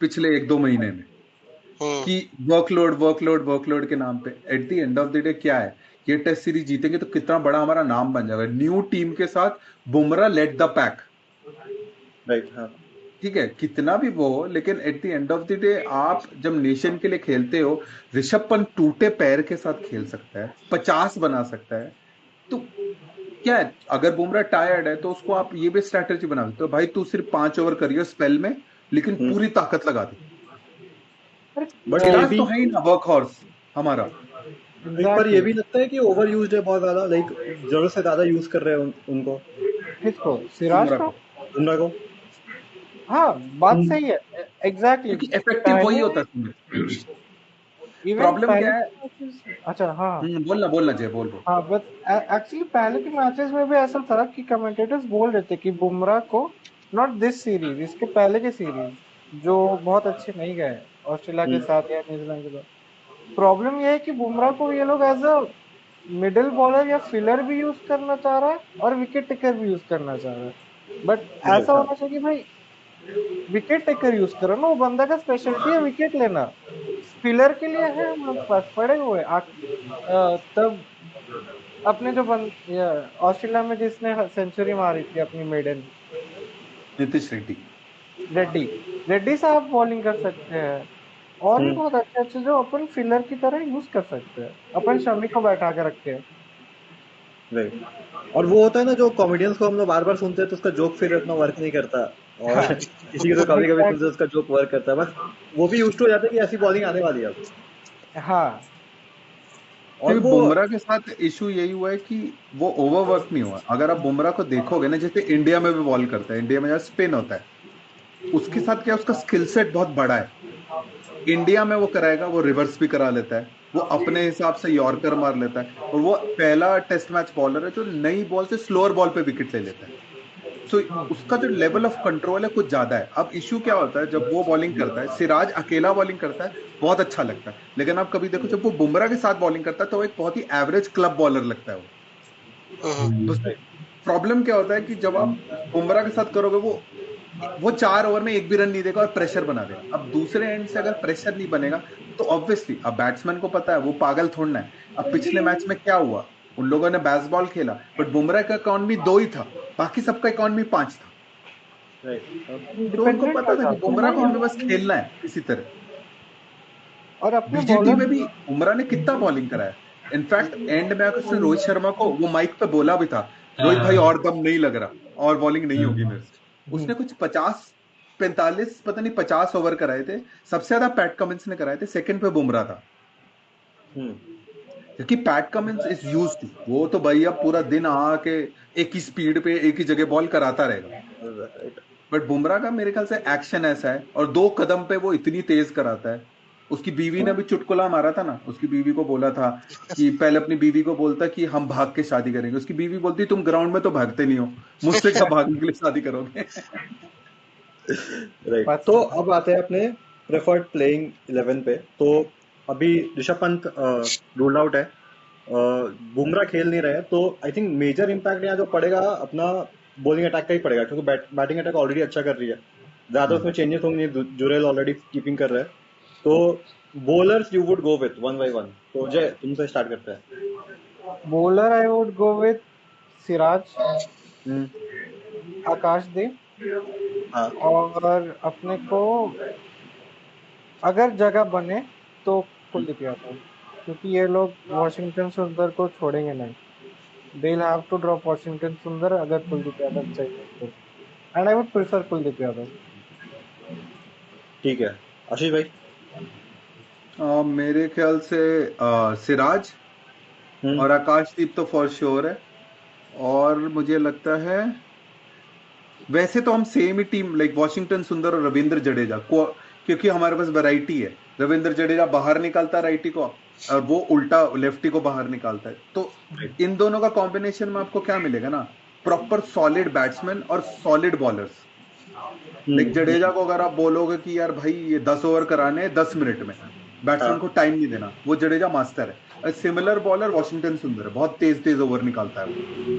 S2: पिछले 1-2 महीने में,
S3: हम्म
S2: कि वर्कलोड वर्कलोड वर्कलोड के नाम पे, eight the end of the day क्या है, ये टेस्ट सीरीज जीतेंगे तो कितना बड़ा हमारा नाम बन जाएगा, न्यू टीम के साथ Bumrah let the pack,
S1: right. हाँ।
S2: ठीक है कितना भी वो हो, लेकिन eight the end of the day आप जब नेशन के लिए खेलते हो, ऋषभ पंत टूटे पैर के साथ खेल सकता है, 50 बना सकता है, तो क्या है, अगर बुमराह टायर्ड है तो उसको आप ये भी स्ट्रैटेजी बना सकते हो, भाई तू सिर्फ 5 ओवर करियो स्पेल में, लेकिन पूरी ताकत लगा दे,
S4: अरे
S1: बट ये
S2: सिराज
S1: भी
S2: तो है ही ना वर्क हॉर्स हमारा।
S1: पर ये
S4: एग्जैक्टली।
S1: भी लगता है कि ओवर यूज है बहुत ज्यादा, लाइक जरूरत से ज्यादा यूज कर रहे हैं उनको,
S4: किसको? सिराज
S2: बुमराह
S4: को?
S2: को,
S1: बुमराह को।
S4: हाँ, बात
S1: हम्म,
S4: सही है। एग्जैक्टली।
S2: क्योंकि इफेक्टिव वही
S4: पहले
S2: होता है।
S4: इवन
S2: प्रॉब्लम
S4: पहले
S2: क्या है,
S4: के मैचेस, अच्छा हाँ
S2: बोलना बोलना जय, बोल बोल।
S4: हाँ, बस एक्चुअली पहले के मैचेस में भी ऐसा था कि कमेंटेटर्स बोल रहे थे कि बुमराह को, नॉट दिस सीरीज, इसके पहले के सीरीज जो बहुत अच्छे नहीं गए ऑस्ट्रेलिया के
S1: हम्म,
S4: साथ या न्यूजीलैंड के साथ, प्रॉब्लम यह है कि बुमराह को ये लोग एज अ मिडिल बॉलर या फिलर भी यूज करना चाह रहा है और विकेट टेकर भी यूज करना चाह रहा है, बट ऐसा
S1: राइट। हाँ।
S4: होना चाहिए कि भाई विकेट टेकर यूज करो ना, वो बंदा का स्पेशलिटी है विकेट लेना, फिलर के लिए है हम लोग पास पड़े हुए तब अपने जो ऑस्ट्रेलिया में जिसने सेंचुरी मारी थी अपनी मेडन,
S2: नीतीश रेड्डी।
S4: रेड्डी, रेड्डी साहब बॉलिंग कर सकते हैं, और भी
S1: हम्म,
S4: बहुत अच्छे अच्छे जो अपन फिलर की तरह यूज कर सकते हैं, अपन शमी को बैठा के रखे हैं।
S1: राइट। और वो होता है ना, जो कॉमेडियंस को हम लोग बार बार सुनते हैं तो उसका जोक फिर उतना वर्क नहीं करता, और
S4: हाँ
S1: किसी के तो कभी कभी सुनते हैं
S4: एग्जैक्टली।
S1: उसका जोक वर्क करता है, बस वो भी यूज हो जाता है कि ऐसी बॉलिंग आने वाली है अब।
S4: हाँ
S1: और
S2: क्योंकि
S1: वो
S2: बुमराह के साथ इशू यही हुआ है कि वो ओवरवर्क नहीं हुआ, अगर आप बुमराह को देखोगे ना, जैसे इंडिया में भी बॉल करता है, इंडिया में जहाँ स्पिन होता है, उसके साथ क्या उसका स्किल सेट बहुत बड़ा है, इंडिया में वो कराएगा, वो रिवर्स भी करा लेता है, वो अपने हिसाब से यॉर्कर मार लेता है, और वो पहला टेस्ट मैच बॉलर है जो नई बॉल से स्लोअर बॉल पे विकेट ले लेता है, सो उसका जो लेवल ऑफ कंट्रोल है कुछ ज्यादा है। अब इशू क्या होता है, जब वो बॉलिंग करता है, सिराज अकेला बॉलिंग करता है, बहुत अच्छा लगता है, लेकिन आप कभी देखो जब वो बुमराह के साथ बॉलिंग करता है तो वो एक बहुत ही एवरेज क्लब बॉलर लगता है वो। तो प्रॉब्लम क्या होता है कि जब आप बुमराह के साथ करोगे, वो 4 ओवर में एक भी रन नहीं देगा और प्रेशर बना देगा, अब दूसरे एंड से अगर प्रेशर नहीं बनेगा तो ऑब्वियसली अब बैट्समैन को पता है, वो पागल थोड़ना है, अब पिछले मैच में क्या हुआ, उन लोगों ने बेसबॉल खेला, बट बुमराह का इकॉनमी 2 ही था, बाकी सबका इकॉनमी 5 था,
S1: राइट।
S2: तो उनको
S4: डिपेंडेंट
S2: पता
S4: हो
S2: था कि
S4: जाते हैं
S2: बुमराह
S4: ना
S2: को
S4: ये
S2: हमें बस
S4: लोग,
S2: खेलना है किसी तरह।
S4: और अपने
S2: बीजीटी
S4: बॉलर।
S2: में भी बुमराह ने कितना बॉलिंग कराया, इनफैक्ट एंड में आकर उसने रोहित शर्मा को वो माइक पे बोला भी था, रोहित भाई और दम नहीं लग रहा, और बॉलिंग नहीं होगी मेरे से, उसने कुछ 50-45 पता नहीं 50 ओवर कराए थे, सबसे ज्यादा पैट कमिंस ने कराए थे, सेकंड पे बुमराह था,
S1: हम्म,
S2: क्योंकि Pat Cummins is used to, वो तो भाई अब पूरा दिन आके एक ही स्पीड पे एक ही जगह बॉल कराता रहेगा,
S1: राइट।
S2: बट बुमराह का मेरे ख्याल से एक्शन ऐसा है, और 2 कदम पे वो इतनी तेज कराता है। उसकी बीवी ने भी चुटकुला मारा था ना, उसकी बीवी को बोला था कि पहले अपनी बीवी को बोलता कि हम भाग के शादी करेंगे, उसकी बीवी बोलती तुम ग्राउंड में तो भागते नहीं हो, मुझसे क्या भागने के लिए शादी करोगे।
S1: राइट।
S4: बात
S1: तो
S4: सही
S1: अब आते हैं अपने प्रेफर्ड प्लेइंग 11 पे। तो अभी ऋषभ पंत रूल्ड आउट है, बुमराह खेल नहीं रहे, तो आई थिंक मेजर इम्पैक्ट यहाँ जो पड़ेगा अपना बॉलिंग अटैक का ही पड़ेगा, क्योंकि बैटिंग अटैक ऑलरेडी अच्छा कर रही है, ज्यादा उसमें चेंजेस होंगे नहीं, जुरेल ऑलरेडी कीपिंग कर रहे हैं। तो bowlers you would go with one by one, तो जय तुमसे स्टार्ट करते हैं।
S4: Bowler I would go with Siraj,
S1: hmm,
S4: Akashdeep,
S1: हाँ।
S4: और अपने को अगर जगह बने तो कुलदीप यादव, क्योंकि ये लोग वॉशिंगटन सुंदर को छोड़ेंगे नहीं, they will have to drop Washington Sundar अगर कुलदीप यादव चाहिए तो, and I would prefer Kuldeep Yadav.
S1: ठीक है, आशीष भाई।
S2: मेरे ख्याल से सिराज और आकाशदीप तो फॉर श्योर है। और मुझे लगता है वैसे तो हम सेम ही टीम लाइक वॉशिंगटन सुंदर और रविंद्र जडेजा को, क्योंकि हमारे पास वैरायटी है। रविंद्र जडेजा बाहर निकालता है राइटी को और वो उल्टा लेफ्टी को बाहर निकालता है, तो इन दोनों का कॉम्बिनेशन में आपको क्या मिलेगा ना, प्रॉपर सॉलिड बैट्समैन और सॉलिड बॉलर्स। लाइक जडेजा को अगर आप बोलोगे कि यार भाई ये 10 ओवर कराने 10 मिनट में, बैट्समैन को टाइम नहीं देना, वो जडेजा मास्टर है। सिमिलर बॉलर वॉशिंगटन सुंदर है, बहुत तेज तेज ओवर निकालता है वो।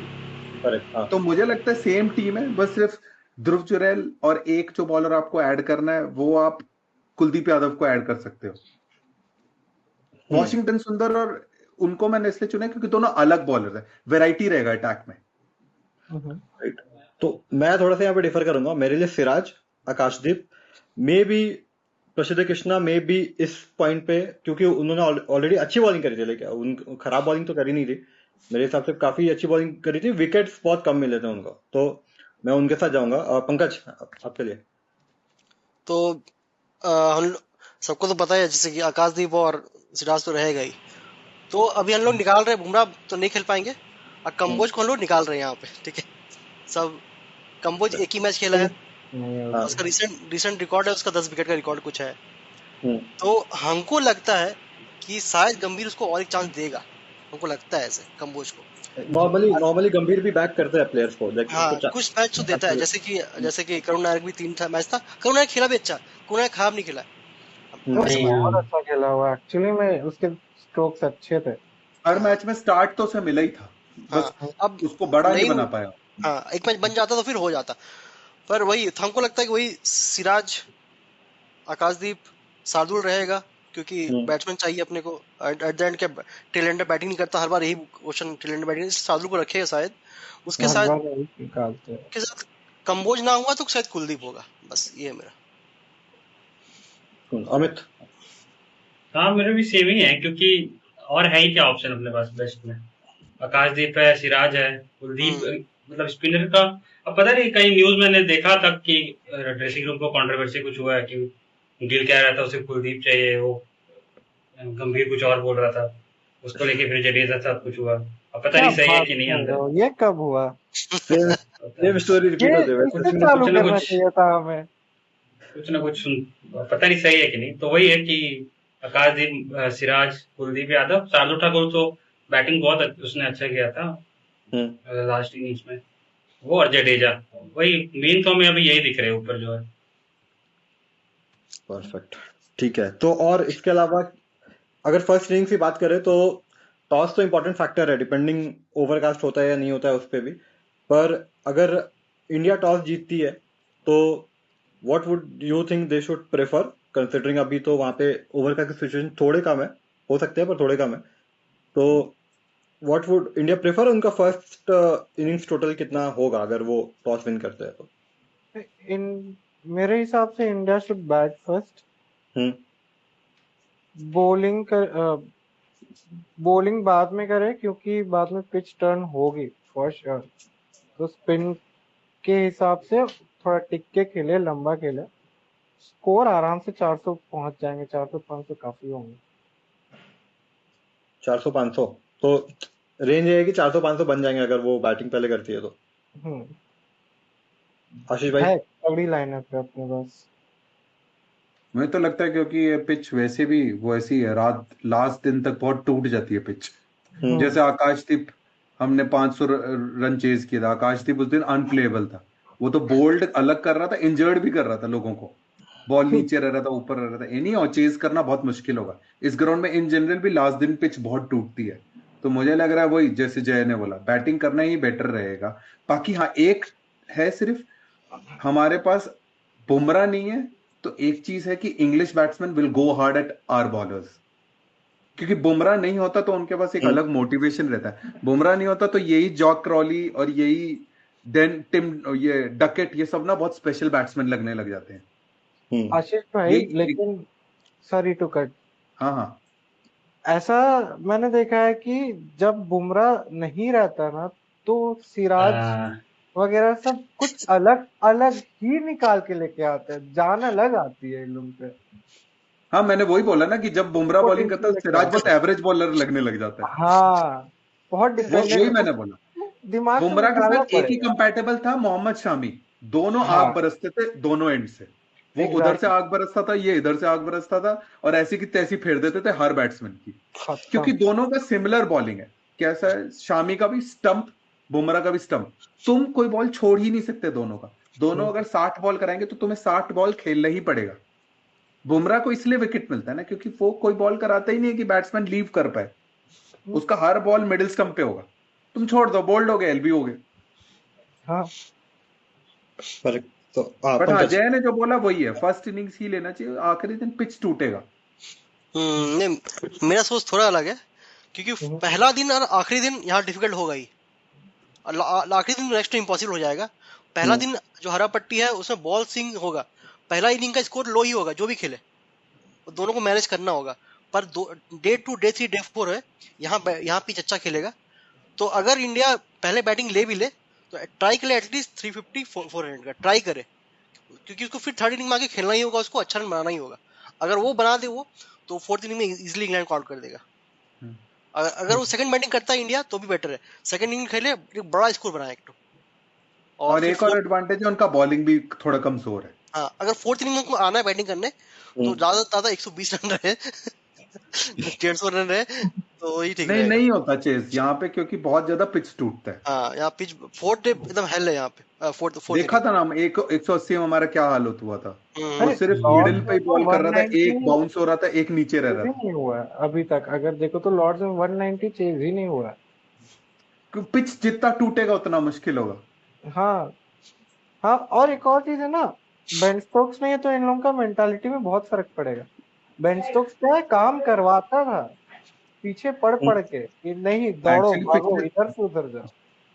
S1: करेक्ट। हाँ
S2: तो मुझे लगता है सेम टीम है, बस सिर्फ ध्रुव जुरैल और एक जो बॉलर आपको ऐड करना है वो आप कुलदीप यादव को ऐड कर सकते हो। वॉशिंगटन सुंदर और उनको मैंने इसलिए चुना क्योंकि दोनों अलग बॉलर है, वैरायटी रहेगा अटैक में।
S1: राइट। तो मैं थोड़ा सा यहाँ पे डिफर करूंगा। मेरे लिए सिराज, आकाशदीप, मे बी प्रसिद्ध कृष्णा, मे बी इस पॉइंट पे, क्योंकि उन्होंने ऑलरेडी अच्छी बॉलिंग करी थी, लेकिन उन खराब बॉलिंग तो करी नहीं थी मेरे हिसाब से, काफी अच्छी बॉलिंग करी थी, विकेट्स बहुत कम मिले थे उनको, तो मैं उनके साथ जाऊंगा। पंकज, आपके लिए?
S3: तो हम सबको तो पता है जैसे कि आकाशदीप और सिराज तो रहेगा ही। तो अभी हम लोग निकाल रहे हैं, बुमराह तो नहीं खेल पाएंगे और कंबोज को हम लोग निकाल रहे हैं यहाँ पे, ठीक है। सब कंबोज एक ही मैच खेला है,
S1: हाँ।
S3: उसका रिसेंट रिकॉर्ड है, उसका 10 विकेट का रिकॉर्ड कुछ है।
S1: हम्म,
S3: तो हमको लगता है कि शायद गंभीर उसको और एक चांस देगा, हमको लगता है ऐसे कंबोज को।
S1: नॉर्मली गंभीर भी बैक करते हैं प्लेयर्स को,
S3: हाँ, कुछ मैच तो देता है, जैसे कि करुण नायक भी 3 मैच था, करुण नायक खेला भी अच्छा, करुण नायक खराब नहीं खेला।
S4: वो
S3: ऐसे
S4: बहुत अच्छा खेला हुआ एक्चुअली में, उसके स्ट्रोक्स अच्छे थे।
S2: हर
S3: हाँ
S2: मैच में स्टार्ट तो उसे मिला ही था, बस
S3: हाँ, अब
S2: उसको बड़ा नहीं
S3: नहीं,
S2: बना पाया।
S3: हाँ एक मैच बन जाता तो फिर हो जाता। पर वही हमको लगता है कि वही सिराज, आकाशदीप, शार्दुल रहेगा, क्योंकि बैट्समैन चाहिए अपने को। एट द एंड के टेल एंड बैटिंग नहीं करता, हर बार यही question, tail end batting Shardul को रखेगा शायद। उसके
S4: हर
S3: साथ
S4: बार वही निकालते हैं।
S3: के साथ कंबोज ना हुआ तो शायद कुलदीप होगा, बस ये है मेरा।
S1: अमित?
S5: हाँ, मेरे भी सेम ही है, क्योंकि और है ही क्या ऑप्शन अपने पास बेस्ट में। आकाशदीप है, सिराज है, कुलदीप, मतलब स्पिनर का। अब पता नहीं, कहीं न्यूज मैंने देखा था कि ड्रेसिंग रूम को कंट्रोवर्सी कुछ हुआ है कि गिल कह रहा था उसे कुलदीप चाहिए, वो गंभीर कुछ और बोल रहा था, उसको लेके फिर जडेजा साथ कुछ हुआ। अब पता
S4: क्या
S5: नहीं सही है
S4: बात
S5: कि नहीं
S4: कर रहे
S5: अंदर।
S4: हो, ये कब हुआ?
S1: सेम स्टोरी रिपीट
S4: ये
S1: होते हुए
S4: इससे
S5: कुछ
S4: चालू
S5: कुछ ना
S4: करना
S5: कुछ
S4: चाहिए था हमें।
S5: कुछ ना कुछ सुन, पता नहीं सही है कि नहीं। तो वही है कि आकाशदीप, सिराज, कुलदीप यादव, शार्दुल ठाकुर तो बैटिंग बहुत उसने अच्छा किया था लास्ट इनिंग्स में, वो और जडेजा। वही मेन तो हमें अभी यही दिख रहे हैं ऊपर जो है।
S1: परफेक्ट, ठीक है। तो और इसके अलावा अगर फर्स्ट इनिंग्स की बात करें तो टॉस तो इम्पोर्टेंट फैक्टर है, डिपेंडिंग ओवरकास्ट होता है या नहीं होता है उस पर भी। पर अगर इंडिया टॉस जीतती है तो what would you think they should prefer, considering अभी तो वहां पे ओवरकास्ट की सिचुएशन थोड़े कम है, हो सकते हैं पर थोड़े कम है, तो व्हाट वुड इंडिया प्रेफर, उनका फर्स्ट इनिंग्स टोटल कितना होगा अगर वो टॉस विन करते हैं तो?
S4: इन मेरे हिसाब से India should bat first,
S1: hmm
S4: bowling कर बॉलिंग बाद में करे, क्योंकि बाद में पिच टर्न होगी फॉर श्योर। तो स्पिन के हिसाब से थोड़ा टिक के खेले, लंबा खेले, स्कोर आराम से 400 पहुंच जाएंगे, 400-500 काफी होंगे।
S1: 400-500 तो रेंज है कि 400-500 बन जाएंगे अगर वो बैटिंग पहले करती है तो?
S4: हम्म,
S1: आशीष भाई?
S4: है तगड़ी लाइनअप है अपने पास।
S2: मुझे तो लगता है क्योंकि ये पिच वैसे भी वो ऐसी है, रात लास्ट दिन तक बहुत टूट जाती है पिच। जैसे आकाशदीप, हमने 500 रन चेज किया था, आकाशदीप उस दिन अनप्लेएबल था, वो तो बोल्ड अलग कर रहा था, इंजर्ड भी कर रहा था लोगों को, बॉल नीचे रह रहा था, ऊपर रह रहा था, एनी और चेज करना बहुत मुश्किल होगा इस ग्राउंड में। इन जनरल भी लास्ट दिन पिच बहुत टूटती है, तो मुझे लग रहा है वही जैसे जय ने बोला, बैटिंग करना ही बेटर रहेगा। बाकी हाँ, एक है सिर्फ, हमारे पास बुमराह नहीं है, तो एक चीज है कि English batsman will go hard at our bowlers, क्योंकि बुमराह नहीं होता तो उनके पास एक अलग मोटिवेशन रहता है। बुमराह नहीं होता तो यही जॉक क्रॉली और यही डेन टिम, ये डकेट, ये सब ना बहुत स्पेशल बैट्समैन लगने लग जाते हैं।
S4: आशीष भाई,
S2: यही
S4: लेकिन सॉरी टू कट,
S2: हाँ हाँ,
S4: ऐसा मैंने देखा है कि जब बुमराह नहीं रहता ना, तो सिराज वगैरह सब कुछ अलग अलग ही निकाल के लेके आते हैं, जान अलग आती है इन लोग पे।
S2: हाँ मैंने वही बोला ना कि जब बुमराह बॉलिंग करता है
S4: पोटेंशियल
S2: सिराज
S4: लगता
S2: बहुत एवरेज बॉलर लगने लग जाता है।
S4: हाँ बहुत
S2: वही
S4: डिपेंडेंट
S2: मैंने बोला।
S4: दिमाग से
S2: बुमराह के
S4: निकालना
S2: साथ एक ही
S4: पड़ेगा।
S2: कंपैटिबल था मोहम्मद शामी, दोनों
S4: हाँ
S2: आग बरसते थे दोनों एंड से। वो उधर से
S4: एग्जैक्टली
S2: आग बरसता था, ये इधर से आग बरसता था, और ऐसी की तैसी फेर देते थे हर बैट्समैन की, क्योंकि
S4: खत्म।
S2: दोनों का सिमिलर बॉलिंग है। कैसा है, शामी का भी स्टंप, बुमराह का भी स्टंप, तुम कोई बॉल छोड़ ही नहीं सकते दोनों का। दोनों अगर 60 बॉल कराएंगे तो तुम्हें 60 बॉल खेलना ही पड़ेगा। बुमराह को इसलिए विकेट मिलता है ना क्योंकि वो कोई बॉल कराता ही नहीं है कि बैट्समैन लीव कर पाए। उसका हर बॉल मिडिल स्टंप पे होगा, तुम छोड़ दो बोल्ड हो गए एलबी हो गए।
S4: हाँ
S1: पर तो हाँ
S2: बट हाँ
S1: पंकज,
S2: जय ने जो बोला वही है, फर्स्ट इनिंग्स ही लेना चाहिए, आखिरी दिन पिच टूटेगा।
S3: नहीं मेरा सोच थोड़ा अलग है, क्योंकि पहला दिन और आखिरी दिन यहाँ डिफिकल्ट होगा ही, और आखिरी दिन नेक्स्ट इम्पॉसिबल हो जाएगा। पहला दिन जो हरा पट्टी है उसमें बॉल स्विंग होगा, पहला इनिंग का स्कोर लो ही होगा जो भी खेले, तो दोनों को मैनेज करना होगा। पर डे 2 डे 3 डे 4 है, यहाँ पिच अच्छा खेलेगा। तो अगर इंडिया पहले बैटिंग ले भी ले तो ट्राई करे एटलीस्ट 350 400 का ट्राई करे, क्योंकि उसको फिर थर्ड इनिंग में आके खेलना ही होगा, उसको अच्छा रन बनाना ही होगा। अगर वो बना दे वो, तो फोर्थ इनिंग में इजिली इंग्लैंड को आउट कर देगा। अगर वो सेकंड बैटिंग करता है इंडिया तो भी बेटर है, सेकंड इनिंग खेले एक बड़ा स्कोर बनाए एक तो, और
S2: और
S3: फिर
S2: एक और एडवांटेज है उनका बॉलिंग भी थोड़ा कमजोर है।
S3: हाँ अगर फोर्थ इनिंग में उनको आना है बैटिंग करने तो ज्यादा से ज्यादा 120 रन रहे 150 रन रहे तो वही ठीक
S2: नहीं
S3: रहेगा।
S2: नहीं होता चेस यहाँ पे क्योंकि बहुत ज्यादा पिच टूटता है।
S3: हाँ यहाँ पिच फोर्थ डे एकदम हेल है यहाँ पे, फोर्थ
S2: देखा
S3: इनिंग।
S2: था ना हम, 180 में हमारा क्या हालत हुआ था। वो
S4: अरे
S2: सिर्फ
S4: लॉर्ड्स
S2: मिडिल पे
S4: में
S2: ही
S4: तो
S2: बॉल कर रहा था,
S4: 190
S2: एक बाउंस हो रहा था, एक नीचे रह रहा
S4: भी
S2: था।
S4: नहीं हुआ है अभी तक, अगर देखो तो लॉर्ड्स में 190 चेज ही नहीं हुआ है।
S2: पिच जितना टूटेगा उतना मुश्किल होगा।
S4: हाँ हाँ, और एक और चीज है ना, बेन स्टोक्स नहीं है तो इन लोगों का मेंटालिटी में बहुत फर्क पड़ेगा। बेन स्टोक्स क्या है, काम करवाता था पीछे पड़ पड़ के कि नहीं दौड़ो
S2: एक्चुअली
S4: भागो इधर से उधर जाओ।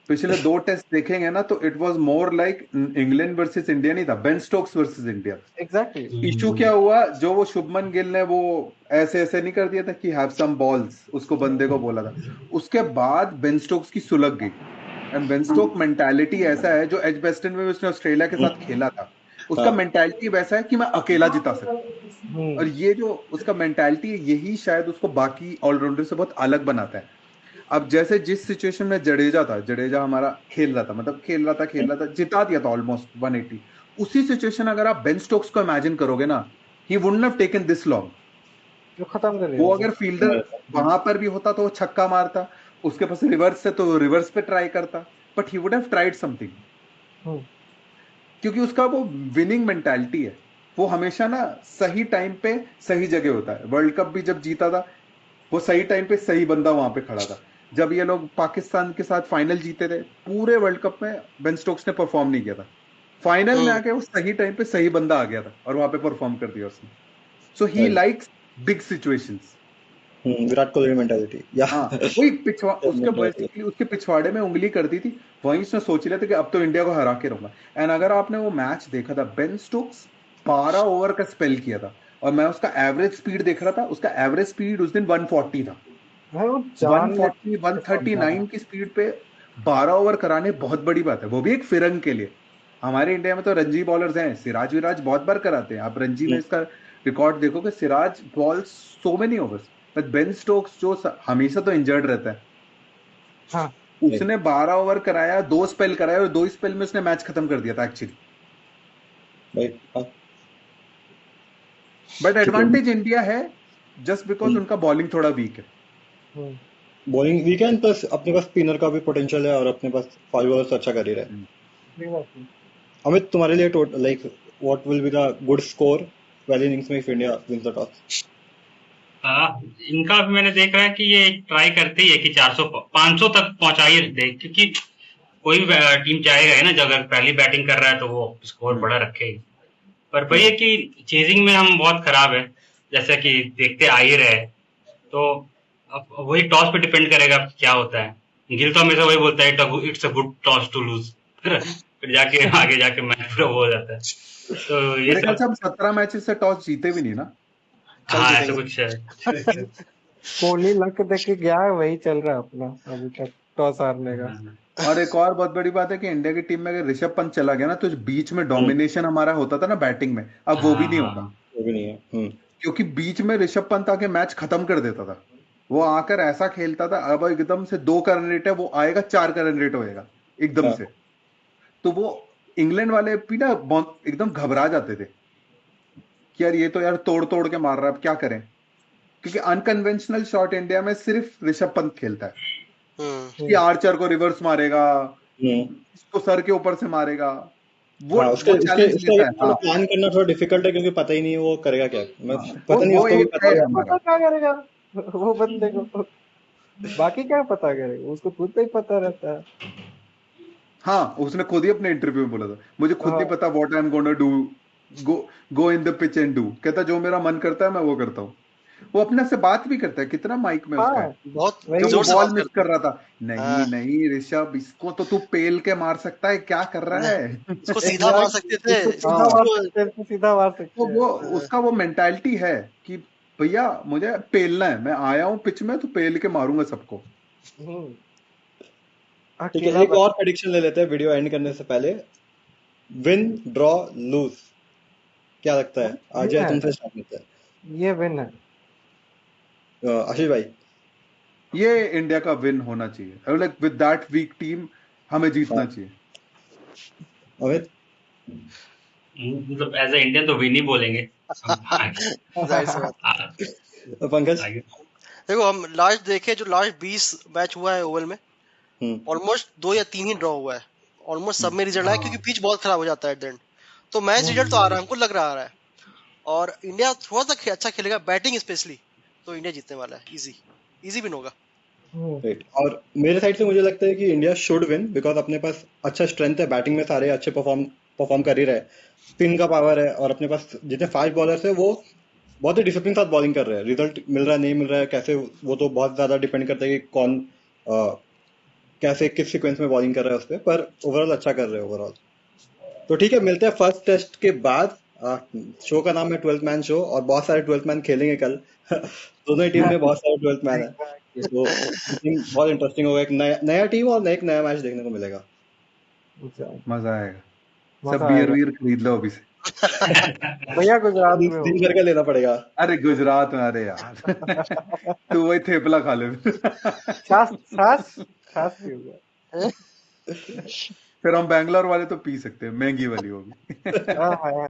S2: पिछले 2 टेस्ट देखेंगे ना तो it was more like England versus India नहीं था, Ben Stokes versus India.
S4: Exactly
S2: issue क्या हुआ, जो वो शुभमन गिल ने वो ऐसे ऐसे नहीं कर दिया था कि हैव सम बॉल्स, उसको बंदे को बोला था, उसके बाद बेन स्टोक्स की सुलग गई। एंड बेन स्टोक मेंटालिटी ऐसा है, जो एजबेस्टन में भी उसने ऑस्ट्रेलिया के साथ खेला था, उसका मेंटालिटी वैसा है कि मैं अकेला जिता सकता। और ये जो उसका मेंटालिटी है यही शायद उसको बाकी ऑलराउंडर से बहुत अलग बनाता है। अब जैसे जिस सिचुएशन में जडेजा था, जडेजा हमारा खेल रहा था, मतलब खेल रहा था, जिता दिया था ऑलमोस्ट 180। उसी सिचुएशन अगर आप बेन स्टोक्स को इमेजिन करोगे ना, ही wouldn't have taken this long.
S4: जो खत्म कर
S2: वो
S4: दिया
S2: अगर फील्डर वहां पर भी होता तो वो छक्का मारता, उसके पास रिवर्स है तो रिवर्स पे ट्राई करता, but he would have tried something. क्योंकि उसका वो विनिंग मेंटालिटी है, वो हमेशा ना सही टाइम पे सही जगह होता है। वर्ल्ड कप भी जब जीता था वो सही टाइम पे सही बंदा वहां पे खड़ा था। जब ये लोग पाकिस्तान के साथ फाइनल जीते थे, पूरे वर्ल्ड कप में बेन स्टोक्स ने परफॉर्म नहीं किया था, फाइनल में आके वो सही टाइम पे सही बंदा आ गया था और वहां पे परफॉर्म कर दिया उसने। So he likes big situations.
S1: Virat Kohli mentality या
S2: हाँ वही उसके बेसिकली उसके पिछवाड़े में उंगली कर दी थी, वहीं उसने सोच लिया था कि अब तो इंडिया को हरा के रहूंगा। एंड अगर आपने वो मैच देखा था, बेन स्टोक्स 12 ओवर का स्पेल किया था, और मैं उसका एवरेज स्पीड देख रहा था, उसका एवरेज स्पीड उस दिन 140 था। 140 139 की स्पीड पे 12 ओवर कराने बहुत बड़ी बात है, वो भी एक फिरंग के लिए। हमारे इंडिया में तो रणजी बॉलर्स हैं, सिराज विराज बहुत बार कराते हैं, आप रणजी में इसका रिकॉर्ड देखोगे, Siraj balls so many overs, but Ben Stokes जो हमेशा तो इंजर्ड रहता है,
S4: हाँ
S2: उसने 12 ओवर कराया, 2 स्पेल कराया, और 2 स्पेल में उसने मैच खत्म कर दिया था एक्चुअली। बट एडवांटेज इंडिया है जस्ट बिकॉज उनका बॉलिंग थोड़ा वीक है।
S1: बॉलिंग वीकेंड प्लस अपने पास स्पिनर का भी पोटेंशियल है, और अपने पास 5 ओवर्स अच्छा कर ही रहा है। अमित, तुम्हारे लिए like what will be the good score पहली इनिंग्स में if India wins the toss?
S5: इनका भी मैंने देख रहा है कि ये ट्राई करते ही है कि 400 500 तक पहुंचा ही दे, क्योंकि कोई भी टीम चाहेगा है ना, जब अगर पहली बैटिंग कर रहा है तो वो स्कोर बड़ा रखे ही। पर वही है कि चेजिंग में हम बहुत खराब है, जैसा कि देखते आ ही रहे, तो अब वही टॉस पे डिपेंड करेगा क्या होता है। गिल तो हमेशा वही बोलता है it's a good toss to lose, फिर जाके आगे जाके मैच पूरा हो जाता है। तो ये
S2: मेरे ख्याल से हम 17 मैचेस से टॉस जीते भी नहीं ना।
S5: हाँ ऐसा कुछ है।
S4: कोहली लक देख के गया है, वही चल रहा है अपना अभी तक टॉस हारने का।
S2: और एक और बहुत बड़ी बात है कि इंडिया की टीम में अगर ऋषभ पंत चला गया ना, तो बीच में डोमिनेशन हमारा होता था ना बैटिंग में, अब वो भी नहीं होगा।
S1: वो भी नहीं है।
S2: क्योंकि बीच में ऋषभ पंत आके मैच खत्म कर देता था। वो आकर ऐसा खेलता था, अब एकदम से 2 का रन रेट है, वो आएगा 4 का रन रेट होएगा एकदम
S1: हाँ
S2: से। तो वो इंग्लैंड वाले भी ना एकदम घबरा जाते थे कि यार ये तो यार तोड़ तोड़ के मार रहा है, अब क्या करें, क्योंकि अनकन्वेंशनल शॉट इंडिया में सिर्फ ऋषभ पंत खेलता है कि आर्चर को रिवर्स मारेगा, इसको सर के ऊपर से मारेगा, वो
S1: हाँ, उसके
S2: वो
S1: उसके
S2: चैलेंज
S1: उसका
S2: लेता
S1: ये
S2: है।
S1: थोड़ा
S2: हाँ
S1: प्लान करना थोड़ा डिफिकल्ट है क्योंकि पता ही नहीं है वो करेगा क्या। मैं
S2: हाँ,
S1: पता नहीं
S2: वो
S1: उसको भी
S2: एक
S1: पता
S2: है
S1: है।
S2: हमारा।
S4: पता क्या करेगा वो बंदे को, बाकी क्या पता करेगा, उसको खुद को ही पता रहता है।
S2: हाँ, उसने खुद ही अपने इंटरव्यू में बोला था, मुझे खुद नहीं
S4: हाँ
S2: पता what I am gonna do, go in the pitch and do. कहता जो मेरा मन करता है मैं वो करता हूँ। वो अपने से बात भी करता है, कितना माइक में उसका
S4: हाँ
S2: है।
S3: बहुत
S2: जब
S4: वही
S2: वो
S3: जोर से
S2: बॉल
S3: बात
S2: मिस
S3: करते
S2: कर
S3: हैं।
S2: रहा था, नहीं
S3: हाँ,
S2: नहीं ऋषभ, इसको तो तू पेल के मार सकता है, क्या कर रहा है।
S3: इसको सीधा मार सकते
S4: एग्जैक्ट,
S3: थे,
S4: इसको सीधा
S2: हाँ,
S4: मार
S3: इसको
S4: सकते हैं, इसको सीधा मार सकते
S2: वो
S4: हैं।
S2: उसका वो मेंटालिटी है कि भैया मुझे पेलना है, मैं आया हूँ पिच में तो पेल के मारूंगा सबको।
S4: हम्म,
S1: ठीक है,
S4: अकेला
S1: एक और
S4: बंदा।
S1: प्रेडिक्शन ले लेते हैं वीडियो एंड करने से पहले। विन, ड्रॉ, लूज, क्या लगता है?
S4: विन
S1: अजय
S4: है,
S1: तुमसे स्टार्ट करते
S4: ये विन है।
S1: हैं। आशीष भाई।
S2: ये इंडिया का विन होना चाहिए, like with that week team हमें जीतना
S1: हाँ,
S2: चाहिए।
S1: अमित।
S5: मतलब एज ए इंडियन तो विन ही बोलेंगे हम आगे।
S3: जाहिर सी बात।
S5: आ-
S1: पंकज।
S5: आगे
S3: देखो हम लास्ट देखे, जो लास्ट 20 मैच हुआ है ओवल में,
S1: हम्म
S3: ऑलमोस्ट 2 या 3 ही ड्रॉ हुआ है। ऑलमोस्ट सब में रिजल्ट आया, क्योंकि
S2: हाँ,
S3: पिच बहुत खराब हो जाता है एट द एंड। तो मैच रिजल्ट तो आ रहा है, हमको लग रहा है। और इंडिया थोड़ा सा अच्छा खेलेगा, बैटिंग स्पेशली, तो इंडिया जीतने वाला है। इजी इजी विन होगा।
S1: राइट। और मेरे साइड से मुझे लगता है कि इंडिया शुड विन बिकॉज अपने पास अच्छा स्ट्रेंथ है, बैटिंग में सारे अच्छे परफॉर्म परफॉर्म कर ही रहे। स्पिन का पावर है और अपने पास जितने फास्ट बॉलर्स है वो बहुत ही डिसिप्लिन के साथ बॉलिंग कर रहे हैं। रिजल्ट मिल रहा है नहीं मिल रहा है कैसे, वो तो बहुत ज्यादा डिपेंड करता है कि कौन कैसे किस सीक्वेंस में बॉलिंग कर रहा है उस पर, पर ओवरऑल अच्छा कर रहे हैं ओवरऑल। तो ठीक है, मिलते हैं फर्स्ट टेस्ट के बाद। शो का नाम है 12th मैन शो और बहुत सारे 12th मैन खेलेंगे कल। दोनों ही टीम में बहुत सारे 12th मैन है, तो बहुत इंटरेस्टिंग होगा। एक नया नया टीम और एक नया मैच देखने को मिलेगा।
S2: मजा आएगा। सब
S4: मजा
S2: बियर
S4: आएगा
S2: वियर खरीद लो अभी से।
S4: भैया, गुजरात में
S1: दिन
S4: हूँ।
S1: भर का लेना पड़ेगा।
S2: अरे गुजरात में, अरे यार तू वही थेपला खा ले।
S4: छाछ छाछ छाछ पीऊंगा।
S2: फिर हम बैंगलोर वाले तो पी सकते हैं, महंगी वाली होगी।
S4: हाँ हाँ